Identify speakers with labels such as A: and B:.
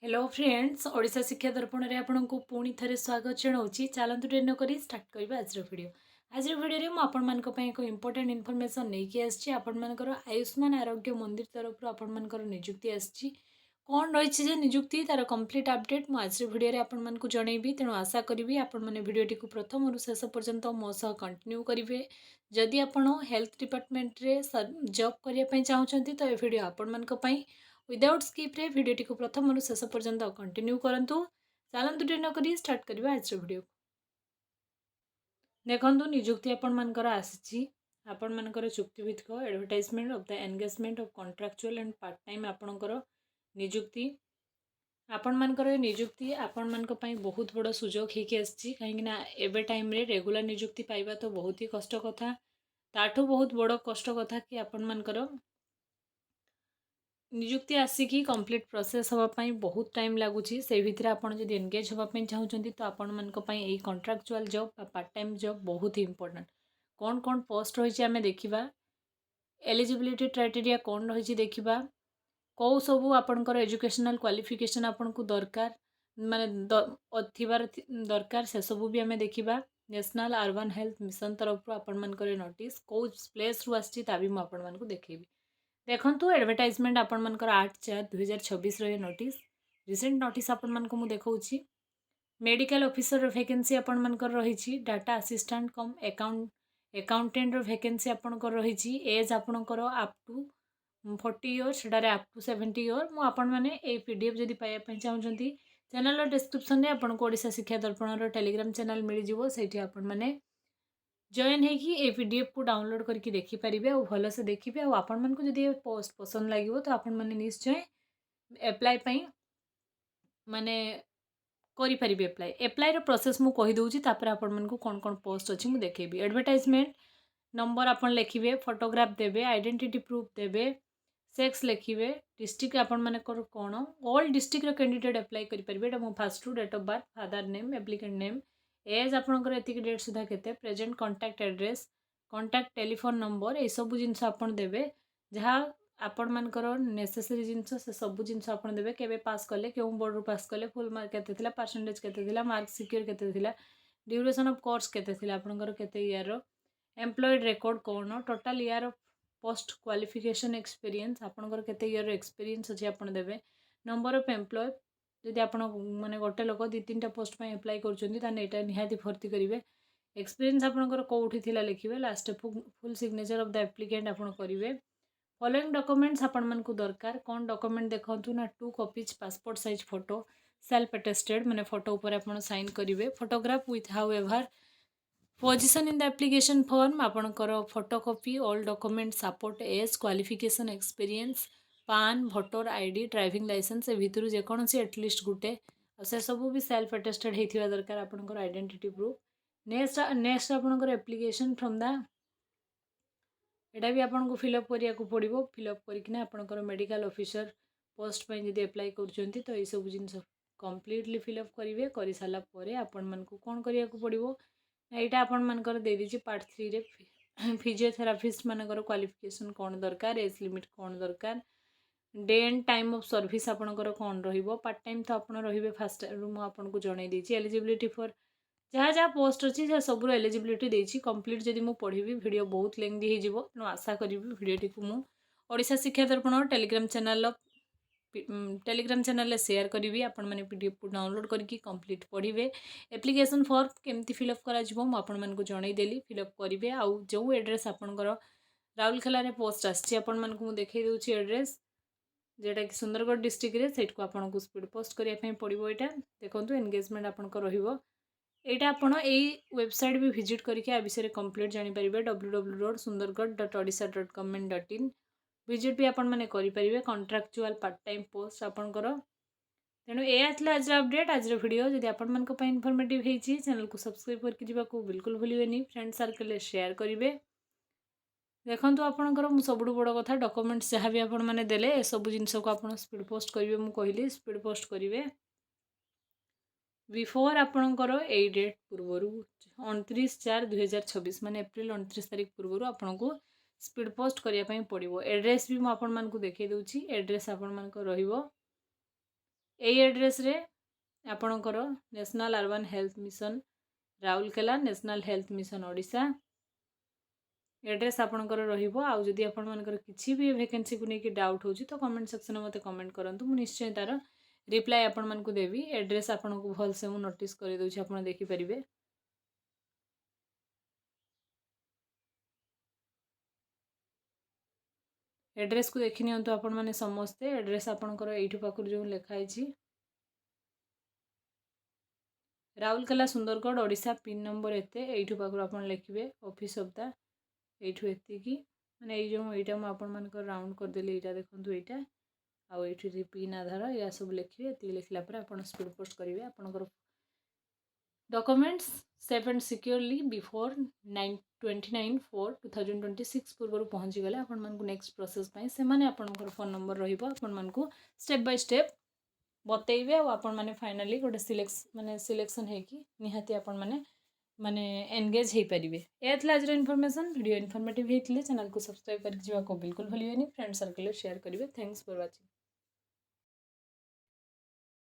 A: Hello friends, Odisha शिक्षा दर्पण रे आपनको पुणी थरे स्वागत जनाऊँगी। चलतु डेरी न करी स्टार्ट करबा आज वीडियो। आज वीडियो में आपण मानक पई एक इंपोर्टेंट इनफॉरमेशन लेके आछि। आपण मानकर आयुष्मान आरोग्य मंदिर तरफ आपण मानकर नियुक्ति आछि। कौन रही जे नियुक्ति तार कंप्लीट अपडेट मु आज वीडियो रे आपण मानक जणैबी। तेणु आशा करी आपण माने वीडियोटी को प्रथम रु शेष पर्यंत मो सह कंटिन्यू करिवे। जदि आपण हेल्थ डिपार्टमेंट रे जॉब करिया पई चाहउछंती तो ए वीडियो आपण मानक पई विदाउट स्किप रे वीडियोटी को प्रथम शेष पर्यंत कंटिन्यू करंतु। चलतु डेरी न करी स्टार्ट करबा आज वीडियो। देखंतु नियुक्ति आपण मानकर आसी आपण मानकर चुक्तिभित्तिक advertisement of the engagement of contractual and part time आपणकर नियुक्ति। आपण मानकर नियुक्ति आपण मानक पई बहुत बड़ सुजोग हेकि आसी। कहीं ना एबे टाइम रे रेगुलर नियुक्ति पाइबा तो बहुत ही कष्ट कथा। ताठू बहुत बड़ कष्ट कथा कि आपण मानकर नियुक्ति आसिकी कंप्लीट प्रोसेस होगापाई बहुत टाइम लगुच से भितर आपड़ जब एनगेज होगापाई चाहते तो आपण मानी contractual job part time job बहुत ही इंपोर्टेंट। कौन कौन पोस्ट रही आम देखा, एलिजिबिलिटी क्राइटेरिया कौन रही देखा, कौ सबू आपणकर एजुकेशनल क्वालिफिकेशन आपन को दरकार माने थिबार दरकार से सबू भी आम देखा। नेशनल अर्बन हेल्थ मिशन तरफ आपण मानकर नोटिस कौ प्लेस रु आसी भी मुझे देखी। देखंतु एडवर्टाइजमेंट आपण मानकर 8/4/2026 रे नोटिस रिसेंट नोटिस आपण मानको मु देखौछि। मेडिकल ऑफिसर वैकेंसी आपण मानकर रही, data assistant cum accountant vacancy आपणकर रही। एज आपणकर अप टू 40 इयर सेटारे अप टू 70 इयर। मु आपण माने ए पीडीएफ जदि पाइबा पई चाहउछंती चैनल डिस्क्रिप्शन रे आपनको ओडिशा शिक्षा दर्पण रो टेलीग्राम चैनल मिल जिवो। सेठी आपण माने जॉइन होगी ए पीडीएफ को डाउनलोड करके देखिपारे और भल से देखिए। और आपण मानक जदि पोस्ट पसंद लगे तो आपण मैंने निश्चय एप्लाई पाई माने करि परिबे। एप्लाई प्रोसेस मु कहि दउची तापर आपण मानक कोन कोन पोस्ट अछि मु देखेबी। एडवर्टाइजमेंट नंबर आपण लिखिबे, फोटोग्राफ देबे, आइडेंटिटी प्रूफ देबे, सेक्स लिखिबे, डिस्ट्रिक्ट आपण माने कोन ऑल डिस्ट्रिक्ट रो कैंडिडेट अप्लाई करि परिबे। एटा मो first to date of birth, father name, applicant name, age आपणकर एतिक डेट सुधा केते, present contact address, contact telephone number, ये सब जिनस आपण देबे। जहाँ आपण मानकर नेसेसरी जिनस से सब जिनस आपण देबे। केबे पास कले, केउ बोर्ड रू पास कले, फुल मार्क केते थिला, परसेंटेज केते थिला, मार्क सिक्योर केते थिला, ड्यूरेशन ऑफ कोर्स केते थिला, आपणकर केते ईयर रो एम्प्लॉयड रेकॉर्ड कोन, total year of post qualification experience आपणकर केते ईयर रो एक्सपीरियंस अछि आपण देबे। नंबर ऑफ एम्प्लॉय जदि आपण माने गोटे लोक 2-3टा पोस्ट पे अप्लाई करछोंती ताने एटा निहाती भर्ती करिवे। एक्सपीरियंस आपणकर कोउठी थिला लिखिवे। Last full signature of the applicant आपण करिवे। फॉलोइंग डॉक्यूमेंट्स आपण मानकु दरकार। कौन डॉक्यूमेंट देखंतु ना 2 copies passport size photo self attested माने फोटो ऊपर आपण साइन करिवे। Photograph with however position in the application form आपणकर photocopy all document support as qualification experience PAN voter ID driving licence ए भितर जेकोसी एटलिस्ट गुटे से सब भी सेल्फ अटेस्टेड होता दरकार आपणकर आइडेंटिटी प्रूफ। नेक्स्ट आपणकर एप्लिकेशन फ्रॉम द एटा भी आपको फिलअप करिया को पड़ो। फिलअप करकिना आपणकर मेडिकल ऑफिसर पोस्ट पे जदि अप्लाई करछंती तो ये सब जिनस कंप्लीटली फिलअप करेंगे। कर सारा पर आपण मानकु कौन करिया को पड़ो यहाँ आपण मानकर दे दीजिए पार्ट 3 रे फिजियोथेरापिस्ट मानकर क्वालिफिकेशन कौन दरकार, एज लिमिट कौन दरकार, day and time of service आपणकर कौन रहिबो, पार्ट टाइम तो आपण रहिबे फास्ट रु मु आपनको जणाई देछि। एलिजिबिलिटी फॉर जहाँ जहाँ पोस्ट अच्छी से सब एलिजिबिलिटी देछि। कंप्लीट जदि मु पढ़ी वीडियो बहुत लेंदी हो जिवो। तेणु आशा करी वीडियोटी को मु ओडिशा शिक्षा दर्पण टेलीग्राम चैनल शेयर करी। आपण मैंने पीडीएफ को डाउनलोड करके कंप्लीट पढ़े। एप्लिकेशन फॉर्म केमती फिलअप करा आपण मानकु जणाई देली। फिलअप करेंगे। आउ जो एड्रेस आपणकर राउरकेला रे पोस्ट आछि आपण मानकु मु देखै दउछि एड्रेस जेटा कि सुंदरगढ़ डिस्ट्रिक्ट रे सेट को आपनको स्पीड पोस्ट करिया पई पड़िबो। एटा देखंतु एंगेजमेंट आपणकर रहिबो। एटा आपण एई वेबसाइट भी विजिट करके आ विषय कंप्लीट जानि परिबे। www.sundargarh.odisha.government.in विजिट भी आपण माने करि परिबे। कॉन्ट्रैक्चुअल पार्ट टाइम पोस्ट आपणकर। तेणु एया थिला आज अपडेट आज वीडियो। जदि आपण मानक पई इन्फॉर्मेटिव हेछि चैनल को सब्सक्राइब करके जिबा को बिल्कुल भूलिबेनी। फ्रेंड सर्कल शेयर करिवे। देखंतु आपणकर मु सबडु बड़ कथा डॉक्यूमेंट्स जहाँ भी आपण माने देले ए सब जिंस को आपण स्पीड पोस्ट करिवे। मु कहली स्पीड पोस्ट करिवे बिफोर आपणकर ए डेट पूर्वर 29/4/2026 माने एप्रिल 29 तारिख पूर्वर आपनको स्पीड पोस्ट करिया पई पड़िबो। एड्रेस भी मु आपण मानकु देखै दउछि। एड्रेस आपण मानक रहिबो এই एड्रेस आपणकर national urban health mission Rourkela national health mission Odisha address आपणकर रहिबो। आउ जदि आपण मानकर किछि भी वैकेंसी को लेकिन डाउट होची तो कमेंट सेक्शन में मते कमेंट करंतु मु निश्चय तार रिप्लाई आपण मानकु देवी। एड्रेस आपण को भल से मु नोटिस कर दोछि आपण देखि परिबे। एड्रेस को देखि नियंतु आपण माने समस्ते। एड्रेस आपणकर एठु पाखर जो लिखा है राउरकेला सुंदरगढ़ ओडिशा पिन नंबर एते एठु पाखर आपण लिखिबे ऑफिस ऑफ द एठु एतिकी माने ए जो एटा म आपण मानकर राउंड कर देली एटा देखंतु एटा आउ एठु पिन आधार या सब लिखिबे। एति लिखला पर आपण स्पीड पोस्ट करिवे आपणकर documents safe and securely before 29/4/2026 पूर्व पहुँची गले आपण मानकु नेक्स्ट प्रोसेस पई से माने आपणकर फोन नंबर रहिबो। आपण मानकु स्टेप बाय स्टेप बतैबे आ आपण माने फाइनली गोटे सिलेक्शन हेकी निहाती आपण माने एंगेज हे परिबे। एथला आज इन्फॉर्मेशन वीडियो इन्फॉर्मेटिव हेतिले चैनल को सब्सक्राइब करके जीवा को बिल्कुल भूलिबेनी। फ्रेंड सर्कल शेयर करिवे। Thanks for watching.